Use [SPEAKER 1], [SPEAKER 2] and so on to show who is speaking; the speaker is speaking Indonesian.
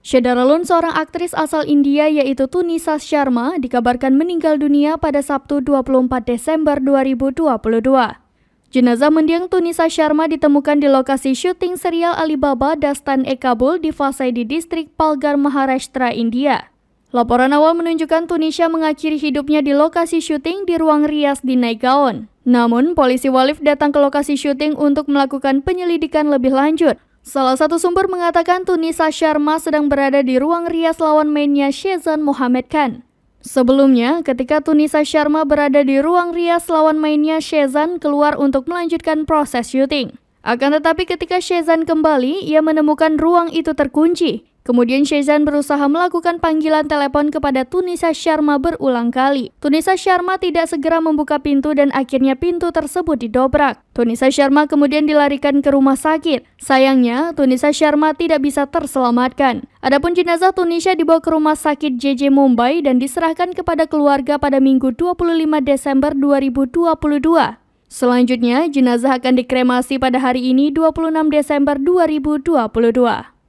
[SPEAKER 1] Syederalun, seorang aktris asal India yaitu Tunisa Sharma, dikabarkan meninggal dunia pada Sabtu 24 Desember 2022. Jenazah mendiang Tunisa Sharma ditemukan di lokasi syuting serial Alibaba Dastan-e-Kabul di Vasai di distrik Palghar, Maharashtra, India. Laporan awal menunjukkan Tunisia mengakhiri hidupnya di lokasi syuting di ruang rias di Naigaon. Namun, polisi Walif datang ke lokasi syuting untuk melakukan penyelidikan lebih lanjut. Salah satu sumber mengatakan Tunisa Sharma sedang berada di ruang rias lawan mainnya Shehzan Mohammed Khan. Sebelumnya, ketika Tunisa Sharma berada di ruang rias lawan mainnya, Shehzan keluar untuk melanjutkan proses syuting. Akan tetapi ketika Shehzan kembali, ia menemukan ruang itu terkunci. Kemudian Shehzan berusaha melakukan panggilan telepon kepada Tunisa Sharma berulang kali. Tunisa Sharma tidak segera membuka pintu dan akhirnya pintu tersebut didobrak. Tunisa Sharma kemudian dilarikan ke rumah sakit. Sayangnya, Tunisa Sharma tidak bisa terselamatkan. Adapun jenazah Tunisia dibawa ke rumah sakit JJ Mumbai dan diserahkan kepada keluarga pada Minggu 25 Desember 2022. Selanjutnya, jenazah akan dikremasi pada hari ini 26 Desember 2022.